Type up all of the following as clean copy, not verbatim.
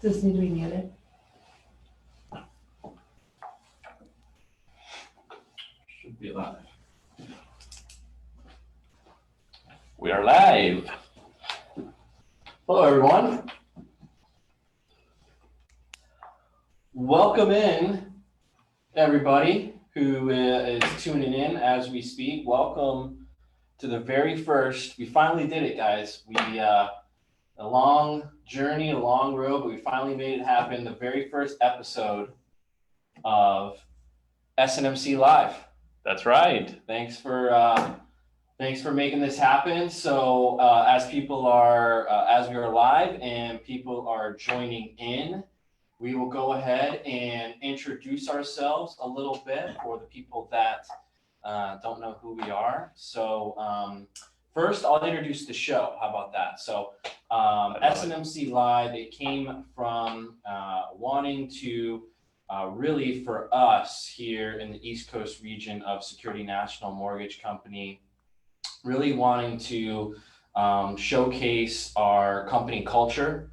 Does this need to be muted? Should be live. We are live. Hello, everyone. Welcome in, everybody who is tuning in as we speak. Welcome to the very first. We finally did it, guys. A long journey, a long road, but we finally made it happen. The very first episode of SNMC Live. That's right. Thanks for making this happen. So as we are live and people are joining in, we will go ahead and introduce ourselves a little bit for the people that don't know who we are. So first, I'll introduce the show. How about that? So SNMC Live, it came from wanting to really for us here in the East Coast region of Security National Mortgage Company, really wanting to showcase our company culture,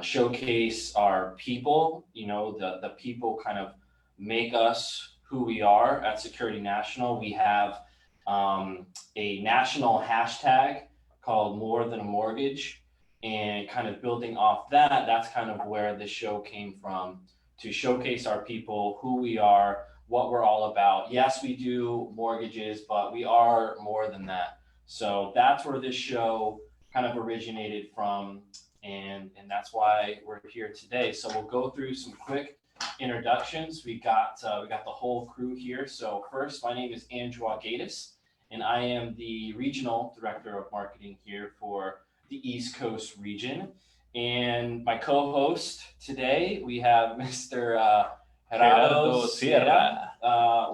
showcase our people. You know, the people kind of make us who we are at Security National. We have a national hashtag called More Than a Mortgage, and kind of building off that, that's kind of where the show came from, to showcase our people, who we are, what we're all about. Yes, we do mortgages, but we are more than that. So that's where this show kind of originated from, and that's why we're here today. So we'll go through some quick introductions. We got the whole crew here. So first, my name is Andrew Gatis, and I am the Regional Director of Marketing here for the East Coast region. And my co-host today, we have Mr. Gerardo Sierra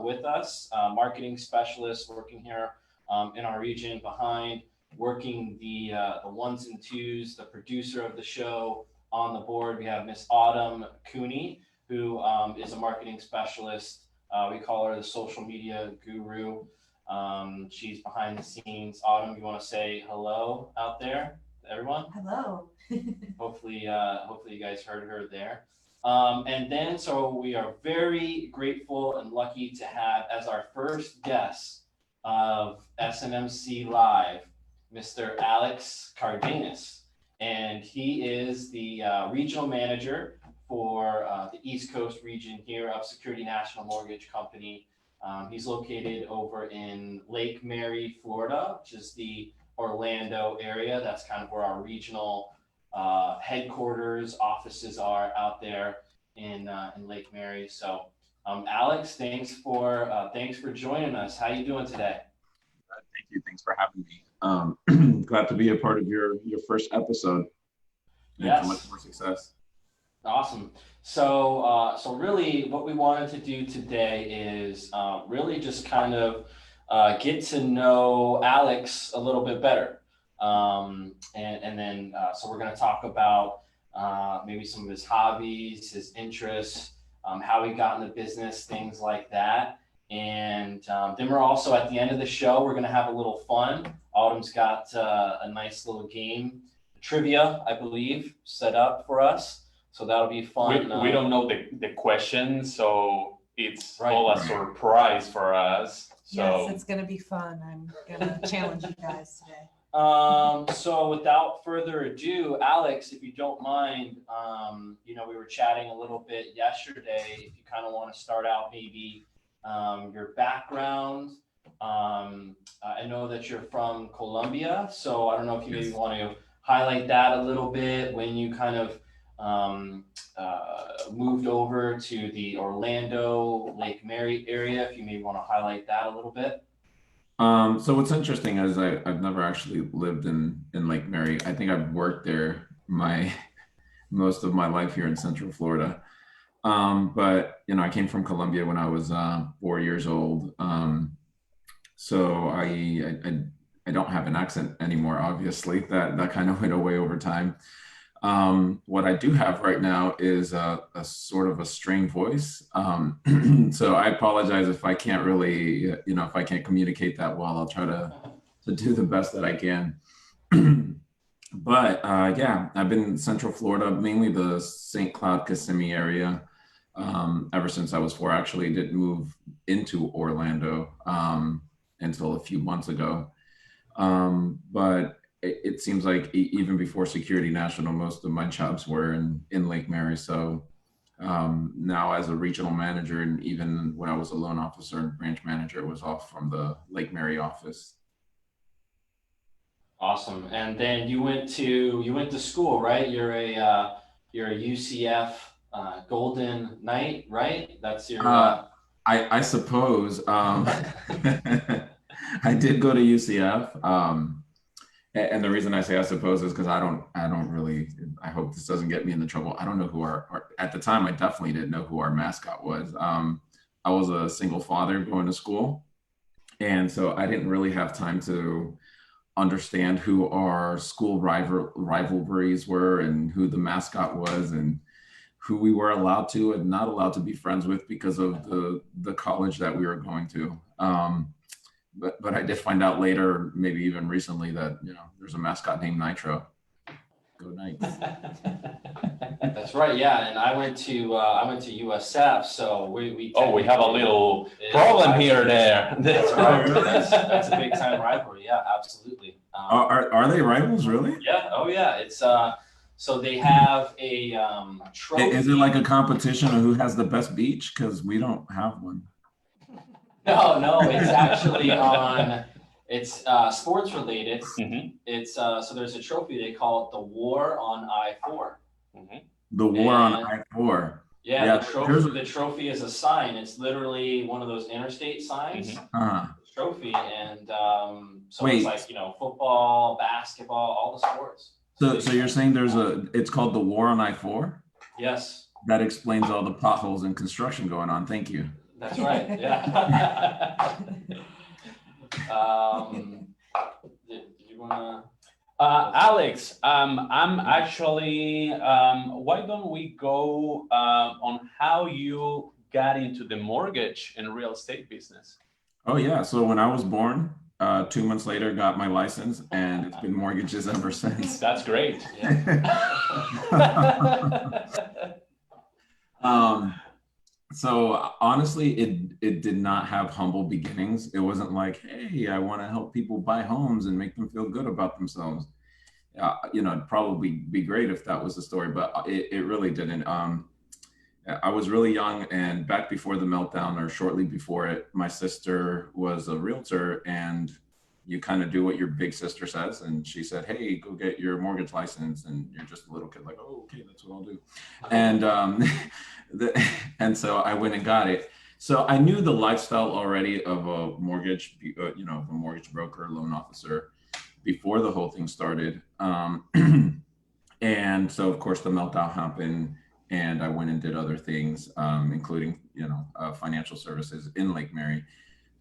with us, marketing specialist working here in our region, behind working the ones and twos, the producer of the show. On the board, we have Miss Autumn Cooney, who is a marketing specialist. We call her the social media guru. She's behind the scenes. Autumn, you want to say hello out there, everyone? Hello. Hopefully you guys heard her there. And then, so we are very grateful and lucky to have as our first guest of SNMC Live, Mr. Alex Cardenas. And he is the regional manager for the East Coast region here of Security National Mortgage Company. He's located over in Lake Mary, Florida, which is the Orlando area. That's kind of where our regional headquarters offices are, out there in Lake Mary. So Alex, thanks for joining us. How you doing today? Thank you. Thanks for having me. Glad to be a part of your first episode. Yes. Much more success. Awesome. So really what we wanted to do today is really just kind of get to know Alex a little bit better. And then so we're going to talk about maybe some of his hobbies, his interests, how he got into business, things like that. And then we're also, at the end of the show, we're going to have a little fun. Autumn's got a nice little game, trivia, I believe, set up for us. So that'll be fun. We don't know the question, so it's Right. all a surprise for us. So Yes, it's going to be fun. I'm going to challenge you guys today. So without further ado, Alex, if you don't mind, we were chatting a little bit yesterday. If you kind of want to start out maybe your background. I know that you're from Colombia, so I don't know if you maybe want to highlight that a little bit, when you kind of moved over to the Orlando, Lake Mary area, if you maybe want to highlight that a little bit. So what's interesting is I've never actually lived in Lake Mary. I think I've worked there most of my life here in Central Florida. But I came from Colombia when I was 4 years old. So I don't have an accent anymore, obviously. That kind of went away over time. What I do have right now is a sort of a strained voice. So I apologize if I can't really, if I can't communicate that well. I'll try to do the best that I can. But yeah, I've been in Central Florida, mainly the St. Cloud Kissimmee area, ever since I was four. I actually didn't move into Orlando until a few months ago. But it seems like even before Security National, most of my jobs were in Lake Mary. So now, as a regional manager, and even when I was a loan officer and branch manager, was off from the Lake Mary office. Awesome. And then you went to school, right? You're a UCF Golden Knight, right? That's your I suppose I did go to UCF. And the reason I say I suppose is because I don't really, I hope this doesn't get me into trouble. I don't know who at the time, I definitely didn't know who our mascot was. I was a single father going to school. And so I didn't really have time to understand who our school rivalries were and who the mascot was and who we were allowed to and not allowed to be friends with because of the college that we were going to. But I did find out later, maybe even recently, that there's a mascot named Nitro. Go Knights. That's right, yeah. And I went to USF, so we Oh, we have a little Yeah, problem here there. That's right. That's a big time rivalry. Yeah, absolutely. Are they rivals really? Yeah. Oh, yeah. It's so they have a trophy. Is it like a competition of who has the best beach? Because we don't have one. No, it's actually on. It's sports related. Mhm, It's so there's a trophy they call it the War on I-4. mhm. The war on And- I-4. Yeah, Yeah, the trophy is a sign. It's literally one of those interstate signs. Uh, Trophy, and so Wait. it's like football, basketball, all the sports. so you're saying it's called the war on I-4? Yes, That explains all the potholes and construction going on. Thank you. that's right. Yeah. Did you wanna? Alex, I'm actually, why don't we go on how you got into the mortgage and real estate business? Oh yeah. So when I was born, 2 months later, got my license, and it's been mortgages ever since. That's great. So honestly, it did not have humble beginnings. It wasn't like, hey, I want to help people buy homes and make them feel good about themselves. It'd probably be great if that was the story, but it really didn't. I was really young, and back before the meltdown or shortly before it, my sister was a realtor, and you kind of do what your big sister says. And she said, hey, go get your mortgage license. And you're just a little kid like, oh, okay, that's what I'll do. And, and so I went and got it. So I knew the lifestyle already of a mortgage, of a mortgage broker, loan officer before the whole thing started. And so of course the meltdown happened, and I went and did other things, including, financial services in Lake Mary.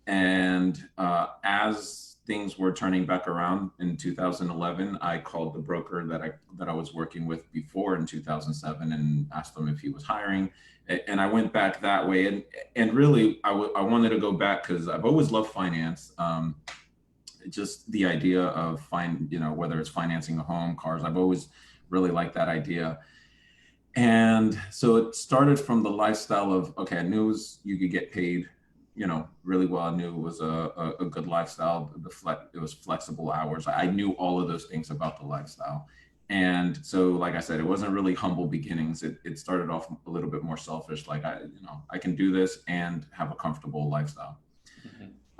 And as things were turning back around in 2011, I called the broker that I was working with before in 2007 and asked him if he was hiring. And I went back that way. And really, I wanted to go back because I've always loved finance. Just the idea of whether it's financing a home, cars, I've always really liked that idea. And so it started from the lifestyle of, okay, I knew you could get paid, really well. I knew it was a good lifestyle. It was flexible hours. I knew all of those things about the lifestyle. And so, like I said, it wasn't really humble beginnings. It started off a little bit more selfish. Like I can do this and have a comfortable lifestyle.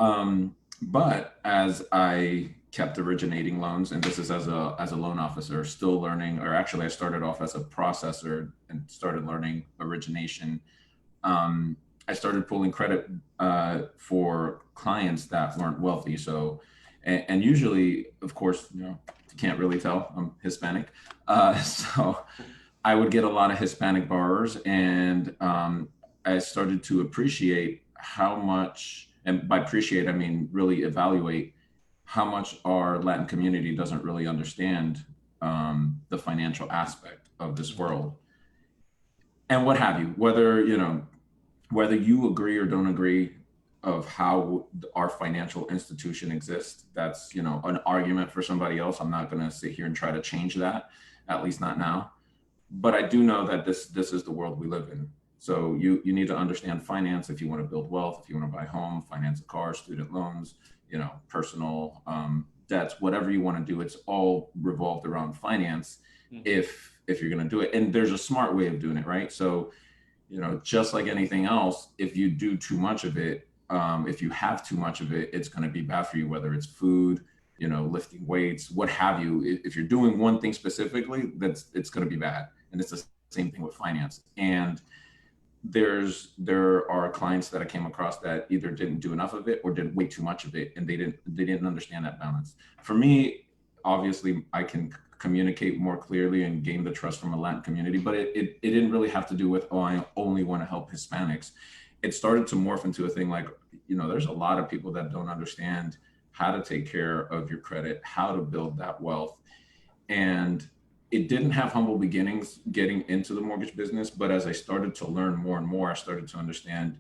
Mm-hmm. But as I kept originating loans, and this is as a loan officer, still learning, or actually I started off as a processor and started learning origination. I started pulling credit for clients that weren't wealthy. So, and usually, of course, you can't really tell, I'm Hispanic. So I would get a lot of Hispanic borrowers, and I started to appreciate how much, and by appreciate, I mean really evaluate how much our Latin community doesn't really understand the financial aspect of this world. And what have you, whether you agree or don't agree, of how our financial institution exists. That's, you know, an argument for somebody else. I'm not going to sit here and try to change that, at least not now. But I do know that this is the world we live in. So you need to understand finance if you want to build wealth, if you want to buy a home, finance a car, student loans, you know, personal debts, whatever you want to do. It's all revolved around finance. If you're going to do it, and there's a smart way of doing it, right? So, you know, just like anything else, if you do too much of it, if you have too much of it, it's going to be bad for you, whether it's food, you know, lifting weights, what have you. If you're doing one thing specifically, it's going to be bad. And it's the same thing with finance. And there are clients that I came across that either didn't do enough of it or did way too much of it, and they didn't understand that balance. For me, obviously, I can communicate more clearly and gain the trust from a Latin community, but it didn't really have to do with, oh, I only want to help Hispanics. It started to morph into a thing like, you know, there's a lot of people that don't understand how to take care of your credit, how to build that wealth. And it didn't have humble beginnings getting into the mortgage business, but as I started to learn more and more, I started to understand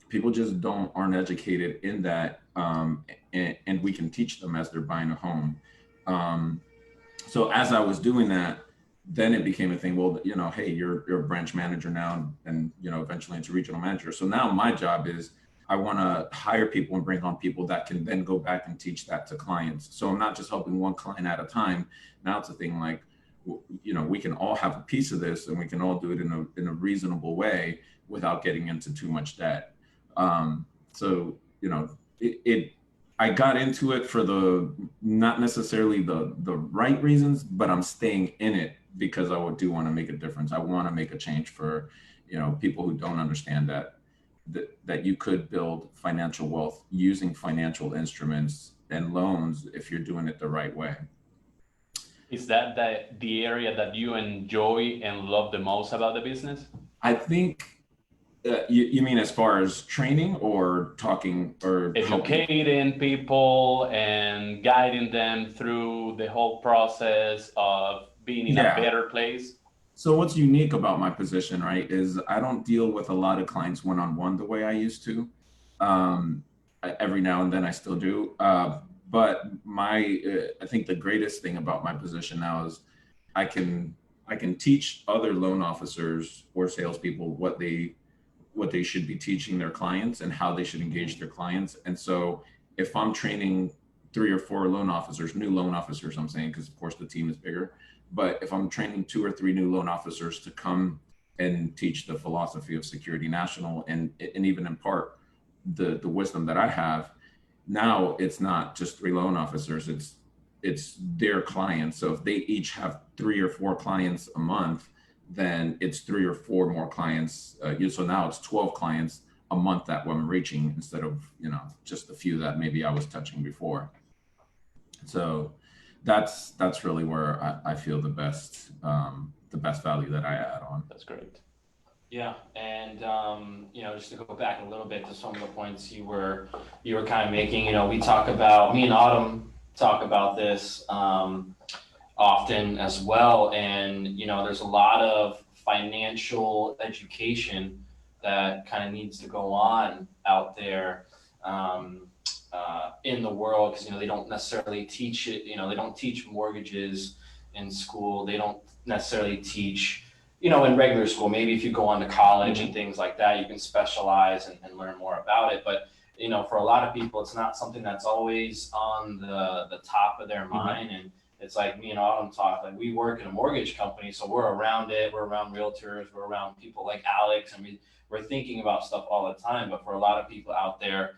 people just aren't educated in that, and we can teach them as they're buying a home. So as I was doing that, then it became a thing. Well, you know, hey, you're a branch manager now, and you know, eventually into regional manager. So now my job is I want to hire people and bring on people that can then go back and teach that to clients. So I'm not just helping one client at a time. Now it's a thing like, you know, we can all have a piece of this, and we can all do it in a reasonable way without getting into too much debt. So, you know, I got into it for not necessarily the right reasons, but I'm staying in it because I do want to make a difference. I want to make a change for, you know, people who don't understand that you could build financial wealth using financial instruments and loans if you're doing it the right way. Is that the area that you enjoy and love the most about the business? I think you mean as far as training or talking or educating people and guiding them through the whole process of being in a better place? So what's unique about my position, right, is I don't deal with a lot of clients one-on-one the way I used to. Every now and then I still do. But I think the greatest thing about my position now is I can teach other loan officers or salespeople what they should be teaching their clients and how they should engage their clients. And so if I'm training 3 or 4 loan officers, new loan officers, I'm saying, because of course the team is bigger, but if I'm training 2 or 3 new loan officers to come and teach the philosophy of Security National and even impart the wisdom that I have, now it's not just 3 loan officers, it's their clients. So if they each have 3 or 4 clients a month, then it's 3 or 4 more clients. So now it's 12 clients a month that I'm reaching instead of, you know, just a few that maybe I was touching before. So that's really where I feel the best value that I add on. That's great. Yeah, and you know, just to go back a little bit to some of the points you were kind of making, you know, me and Autumn talk about this often as well, and you know, there's a lot of financial education that kind of needs to go on out there in the world, because you know, they don't necessarily teach it. You know, they don't teach mortgages in school. They don't necessarily teach, you know, in regular school. Maybe if you go on to college and things like that, you can specialize and learn more about it. But you know, for a lot of people, it's not something that's always on the top of their mind. And it's like me and Autumn talk, like we work in a mortgage company, so we're around it. We're around realtors. We're around people like Alex, and we're thinking about stuff all the time. But for a lot of people out there,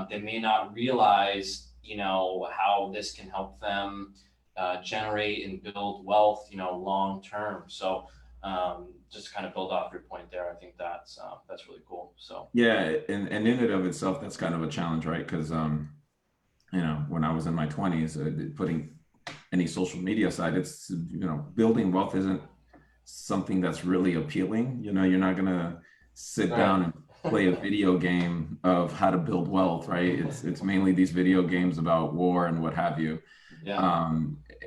they may not realize, you know, how this can help them generate and build wealth, you know, long term. So just to kind of build off your point there, I think that's really cool. So yeah, and in and of itself, that's kind of a challenge, right? Because you know, when I was in my 20s, putting any social media aside, it's, you know, building wealth isn't something that's really appealing. You know, you're not gonna sit down and play a video game of how to build wealth, right? It's mainly these video games about war and what have you. Yeah.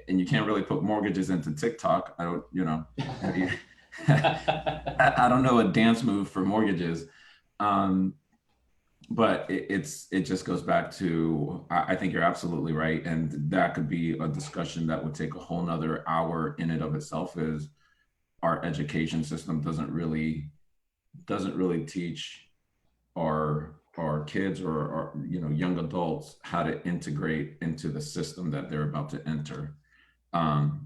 And you can't really put mortgages into TikTok. I don't, you know, I don't know a dance move for mortgages. but it just goes back to, I think you're absolutely right. And that could be a discussion that would take a whole nother hour in and of itself, is our education system doesn't really teach our kids or our, young adults how to integrate into the system that they're about to enter.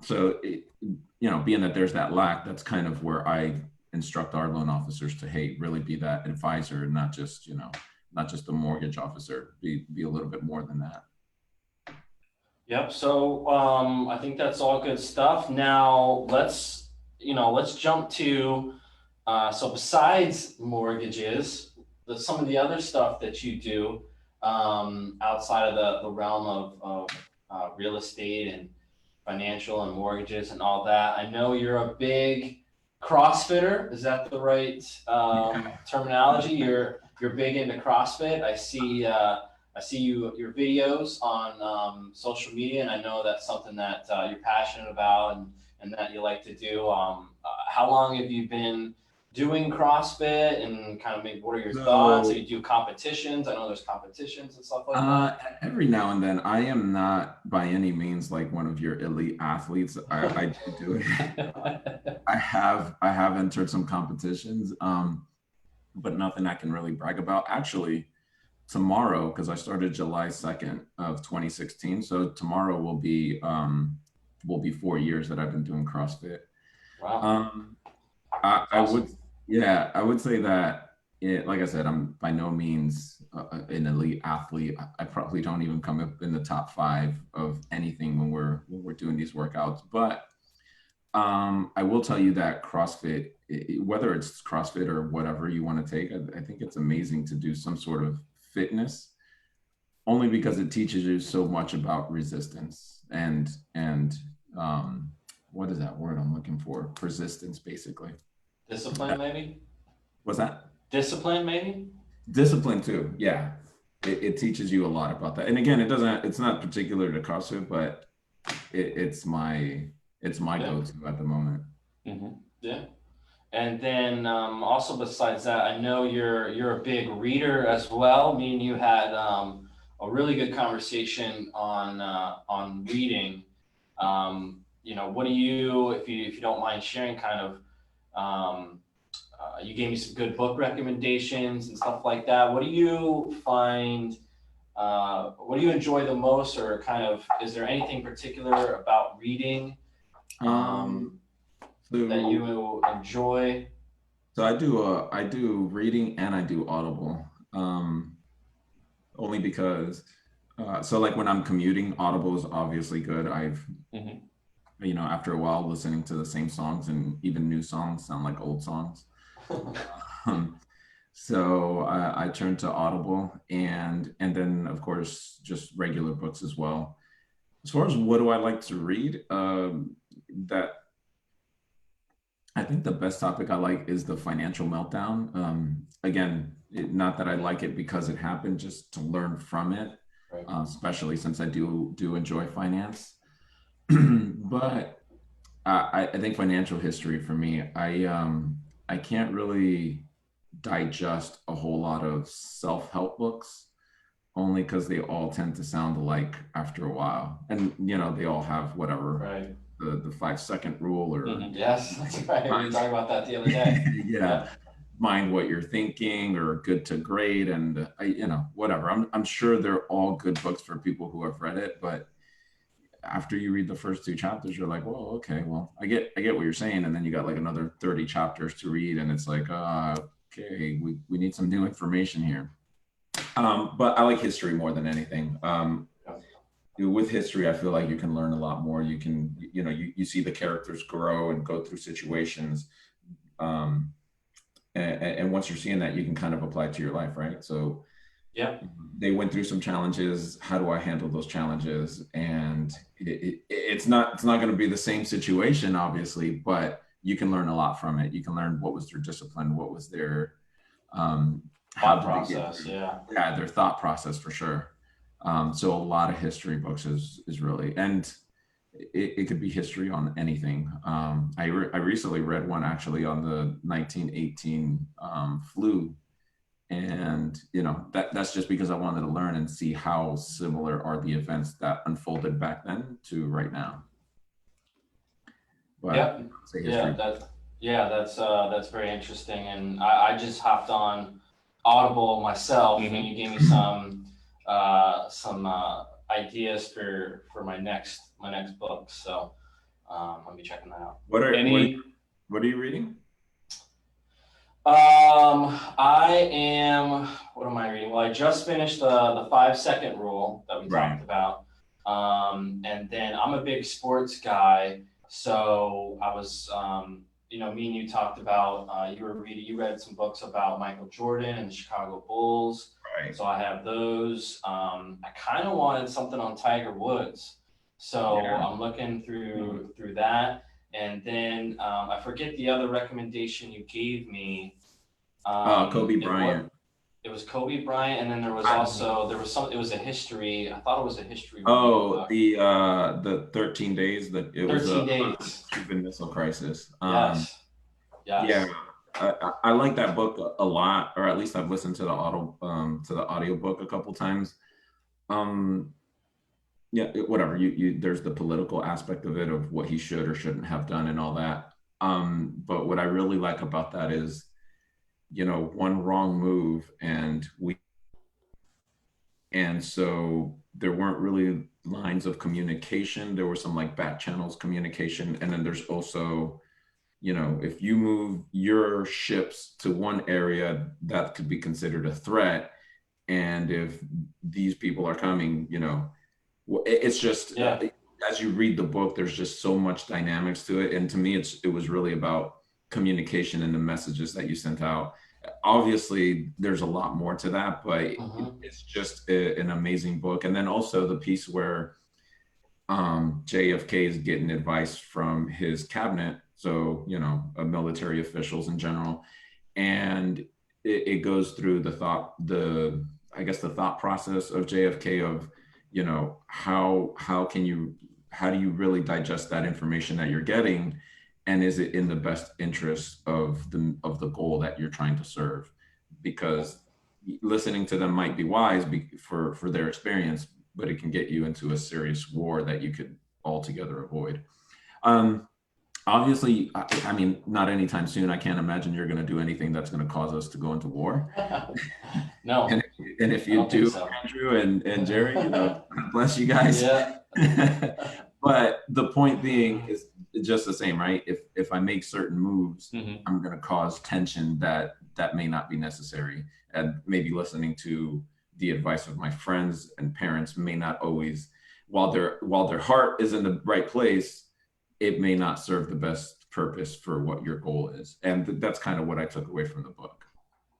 So being that there's that lack, that's kind of where I instruct our loan officers to, hey, really be that advisor, and not just a mortgage officer. Be a little bit more than that. Yep. So I think that's all good stuff. Now let's jump to so besides mortgages, some of the other stuff that you do outside of the realm of real estate and financial and mortgages and all that. I know you're a big CrossFitter. Is that the right terminology? You're big into CrossFit. I see your videos on social media, and I know that's something that you're passionate about and that you like to do. How long have you been doing CrossFit, and kind of maybe what are your thoughts? Do you do competitions? I know there's competitions and stuff like that. Every now and then. I am not by any means like one of your elite athletes. I do it. I have entered some competitions, but nothing I can really brag about. Actually, tomorrow, because I started July 2nd of 2016, so tomorrow will be 4 years that I've been doing CrossFit. Wow. I would say that, like I said, I'm by no means an elite athlete. I probably don't even come up in the top 5 of anything when we're doing these workouts. But I will tell you that CrossFit, whether it's CrossFit or whatever you want to take, I think it's amazing to do some sort of fitness, only because it teaches you so much about resistance and what is that word I'm looking for? Persistence, basically. Discipline, maybe? What's that? Discipline, maybe? Discipline too. Yeah. It teaches you a lot about that. And again, it's not particular to CrossFit, but it's my go-to at the moment. Mm-hmm. Yeah. And then also besides that, I know you're a big reader as well. Me and you had a really good conversation on reading. What do you, if you don't mind sharing, kind of, you gave me some good book recommendations and stuff like that. What do you find? What do you enjoy the most, or kind of, is there anything particular about reading that you enjoy? So I do reading and I do Audible, only because so like when I'm commuting, Audible is obviously good. I've after a while, listening to the same songs, and even new songs sound like old songs. So I turned to Audible, and then of course just regular books as well. As far as what do I like to read, that I think the best topic I like is the financial meltdown. Again, not that I like it because it happened, just to learn from it, Right. Especially since I do enjoy finance. But I think financial history for me, I can't really digest a whole lot of self-help books, only because they all tend to sound alike after a while, and they all have whatever, Right. the 5-second rule, or Yes, that's right. We were talking about that the other day. yeah, mind what you're thinking, or good to great, and whatever. I'm sure they're all good books for people who have read it, but after you read the first 2 chapters, you're like, well, okay, well, I get what you're saying, and then you got like another 30 chapters to read, and it's like, okay, we need some new information here. But I like history more than anything. With history, I feel like you can learn a lot more. You can, you see the characters grow and go through situations, and once you're seeing that, you can kind of apply it to your life, right? So yeah, they went through some challenges. How do I handle those challenges? And it's not going to be the same situation, obviously, but you can learn a lot from it. You can learn what was their discipline, what was their thought process, their thought process, for sure. So a lot of history books is really, and it could be history on anything. I recently read one actually on the 1918 flu, And, you know, that's just because I wanted to learn and see how similar are the events that unfolded back then to right now. But Yep. it's a history. That's very interesting. And I just hopped on Audible myself, and you gave me some ideas for my next book. So I'll be checking that out. What are you reading? What am I reading? Well, I just finished the 5-second rule that we talked about. And then I'm a big sports guy. So I was, me and you talked about, you read some books about Michael Jordan and the Chicago Bulls. Right. So I have those. I kind of wanted something on Tiger Woods. So I'm looking through that. And then I forget the other recommendation you gave me. Kobe Bryant. It was Kobe Bryant, and then there was it was a history. I thought it was a history. Oh, the 13 days that it 13 was 13 days Cuban Missile Crisis. Yes. Yeah, I like that book a lot, or at least I've listened to the audiobook a couple times. Yeah, whatever. You there's the political aspect of it, of what he should or shouldn't have done and all that. But what I really like about that is, one wrong move and so there weren't really lines of communication. There were some like back channels communication. And then there's also, if you move your ships to one area, that could be considered a threat. And if these people are coming, it's just, as you read the book, there's just so much dynamics to it. And to me, it was really about communication and the messages that you sent out. Obviously, there's a lot more to that, but it's just an amazing book. And then also the piece where JFK is getting advice from his cabinet, so, military officials in general. And it goes through the thought process of JFK of, how do you really digest that information that you're getting? And is it in the best interest of the goal that you're trying to serve? Because listening to them might be wise for their experience, but it can get you into a serious war that you could altogether avoid. Obviously, I mean, not anytime soon. I can't imagine you're going to do anything that's going to cause us to go into war. No. And if you do, so. Andrew and Jerry, God bless you guys. Yeah. But the point being is just the same, right? If I make certain moves, I'm going to cause tension that may not be necessary. And maybe listening to the advice of my friends and parents may not always, while their heart is in the right place, it may not serve the best purpose for what your goal is. And that's kind of what I took away from the book.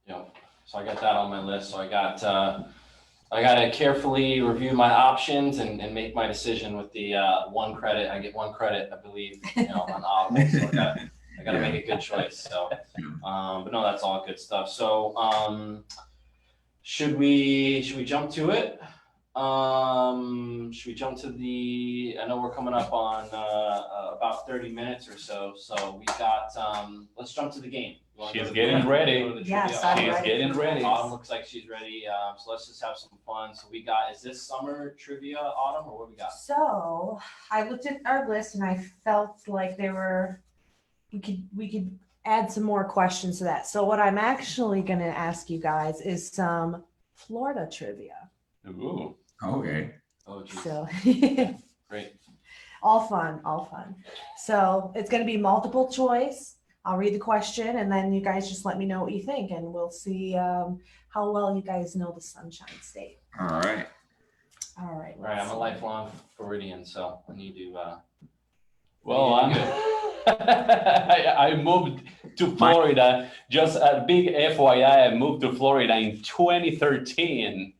Yeah. So I got that on my list. So I got to carefully review my options and make my decision with the 1 credit. I get 1 credit, I believe, on Audible. So I got to make a good choice. So, but no, that's all good stuff. So, should we jump to it? Should we jump to I know we're coming up on about 30 minutes or so. So we got, let's jump to the game. She's getting ready. Yes, she's getting ready. Autumn looks like she's ready. So let's just have some fun. So we got, is this summer trivia, Autumn, or what we got? So I looked at our list and I felt like we could add some more questions to that. So what I'm actually going to ask you guys is some Florida trivia. Ooh. Okay. Oh, geez. So Great. all fun. So it's going to be multiple choice. I'll read the question and then you guys just let me know what you think and we'll see how well you guys know the Sunshine State. All right. All right. I'm a lifelong Floridian, so I need to. Well, I moved to Florida. Just a big FYI, I moved to Florida in 2013.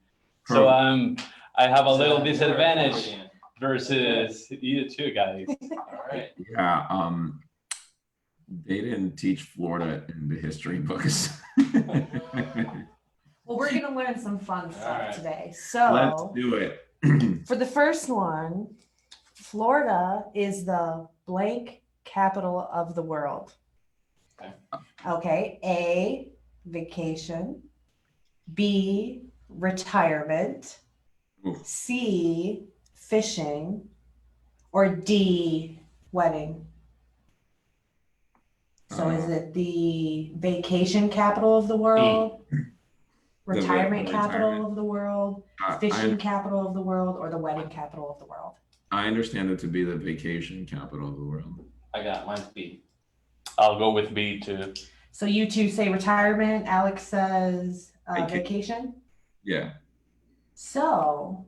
So I have a little disadvantage versus you two guys. All right. Yeah. They didn't teach Florida in the history books. Well, we're going to learn some fun stuff right. today. So Let's do it. For the first one, Florida is the blank capital of the world. Okay. Okay. A, vacation. B, retirement, Oof. C, fishing, or D, wedding? So is it the vacation capital of the world, retirement capital retirement. of the world, fishing capital of the world, or the wedding capital of the world? I understand it to be the vacation capital of the world. I got mine's B. I'll go with B too. So you two say retirement, Alex says vacation. Yeah. So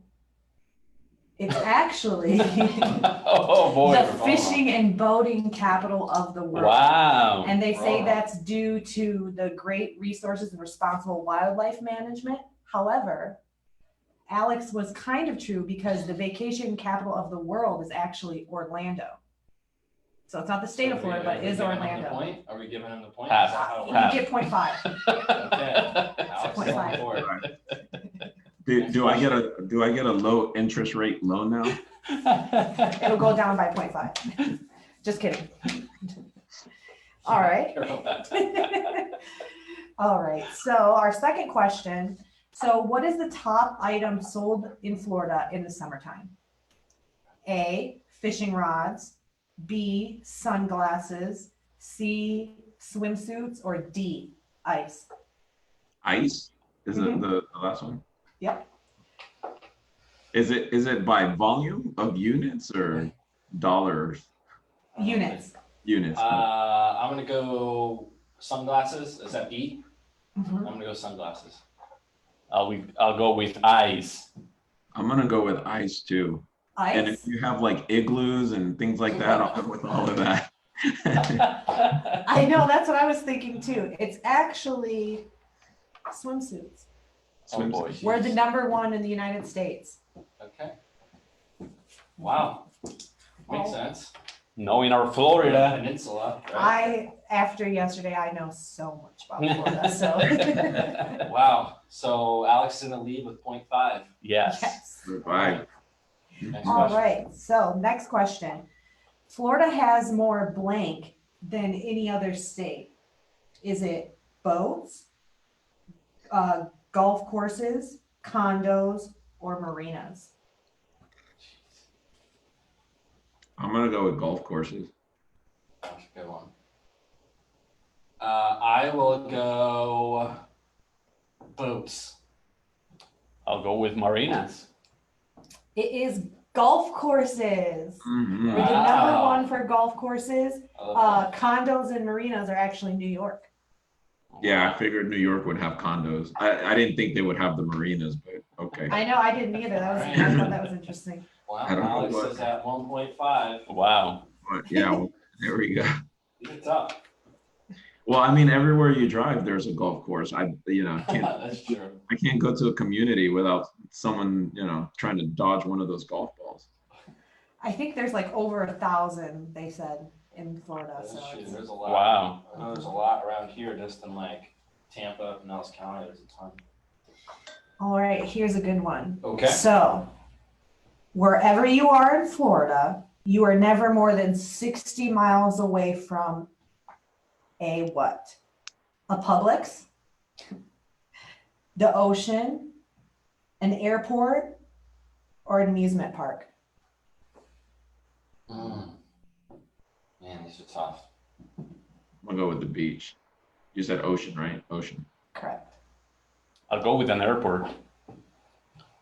it's actually Oh boy. the fishing and boating capital of the world. Wow. And they say Wow. that's due to the great resources and responsible wildlife management. However, Alex was kind of true because the vacation capital of the world is actually Orlando. So it's not the state of Florida, but it is Orlando. Are we giving him the point? Pass. Is that how it You works? get 0.5. Okay. Alex is on 0.5. board. Do I get a low interest rate loan now? It'll go down by 0.5. Just kidding. All right. All right. So our second question. So what is the top item sold in Florida in the summertime? A, fishing rods, B, sunglasses, C, swimsuits, or D, ice? Ice? Is Mhm. it the last one? Yep. Is it by volume of units or dollars? Units. Units. I'm gonna go sunglasses. Is that B? Mhm. I'm gonna go sunglasses. I'll go with ice. I'm gonna go with ice too. And if Ice. you have like igloos and things like that, I'll go with all of that. I know, that's what I was thinking too. It's actually swimsuits. Oh boy. We're the #1 in the United States. Okay. Wow. Makes Oh. sense. Knowing our Florida. Peninsula. Right? After yesterday, I know so much about Florida. So Wow. So Alex is in the lead with 0.5. Yes. yes. Right. Next All question. right. So next question. Florida has more blank than any other state. Is it boats, golf courses, condos, or marinas? I'm gonna go with golf courses. That's a good one. I will go boats. I'll go with marinas. It is golf courses. Mhm. We're the Wow. #1 for golf courses. I love Condos and marinas are actually New York. that. Yeah, I figured New York would have condos. I didn't think they would have the marinas, but okay. I know, I didn't either. I thought that was interesting. Wow. I don't know Alex what- is at 1.5. Wow. But yeah, well, there we go. It's up. Well, I mean, everywhere you drive, there's a golf course. Can't That's true. I can't go to a community without someone, trying to dodge one of those golf balls. I think there's like over 1,000, they said, in Florida. That's So true. it's- There's a lot. Wow. I know there's a lot around here, just in like Tampa, Pinellas County. There's a ton. all right, here's a good one. Okay. So, wherever you are in Florida, you are never more than 60 miles away from a what? A Publix, the ocean, an airport, or an amusement park? Man, these are tough. I'm gonna go with the beach. You said ocean, right? Ocean. Correct. I'll go with an airport.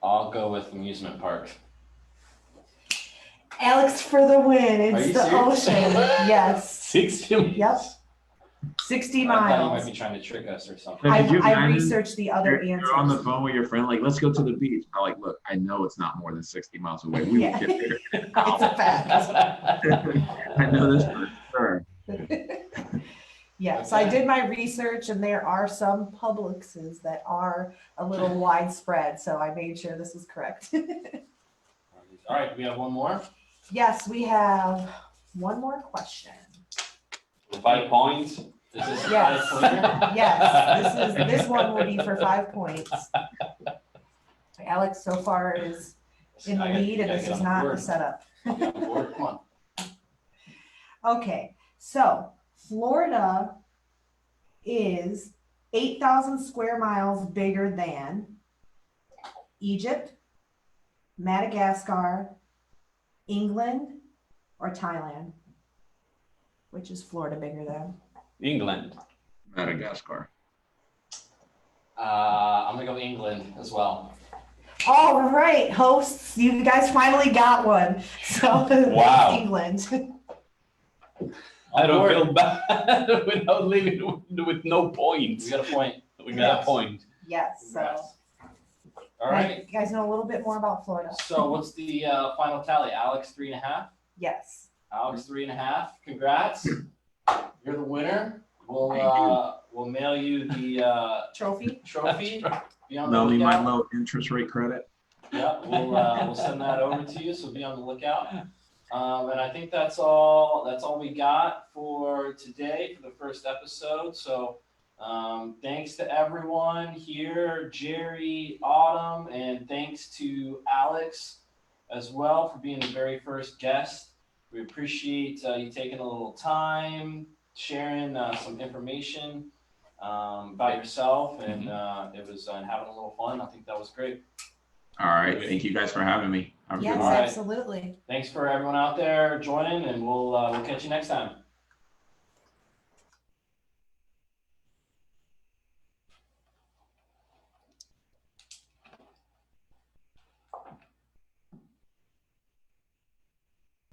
I'll go with amusement park. Alex for the win. Are It's you the serious? ocean. Yes. 60 minutes. Yep. 60 I thought you might miles. be trying to trick us or something. Hey, could you I imagine researched the other answers. You're on the phone with your friend, like, let's go to the beach. I'm like, look, I know it's not more than 60 miles away. We Yeah. will get there. It's a fact. I know this for sure. Yes, I did my research and there are some Publixes that are a little widespread, so I made sure this was correct. All right, we have one more. Yes, we have one more question. 5 points. Is this Yes. clear? Yes, this one will be for 5 points. Alex so far is in the I gotta- lead and I this gotta is get not on the board. setup. Get on board. Come on. Okay, so Florida is 8,000 square miles bigger than Egypt, Madagascar, England, or Thailand? Which is Florida bigger than? England. Madagascar. I'm gonna go England as well. All right, hosts, you guys finally got one. So Wow. England. I don't Board. feel bad without leaving with no points. We got a point. We got a point. Yes. So Congrats. All right. you guys know a little bit more about Florida. So what's the final tally? Alex 3.5. Yes. Alex 3.5. Congrats. You're the winner. We'll mail you the Trophy. trophy. Be on the Mail me my lookout. low interest rate credit. Yeah, we'll send that over to you. So be on the lookout. And I think that's all we got for today for the first episode. So thanks to everyone here, Jerry, Autumn, and thanks to Alex as well for being the very first guest. We appreciate you taking a little time, sharing some information about yourself, and it was and having a little fun. I think that was great. All right. Thank you guys for having me. Have a Yes, good one. All right. absolutely. Thanks for everyone out there joining, and we'll catch you next time.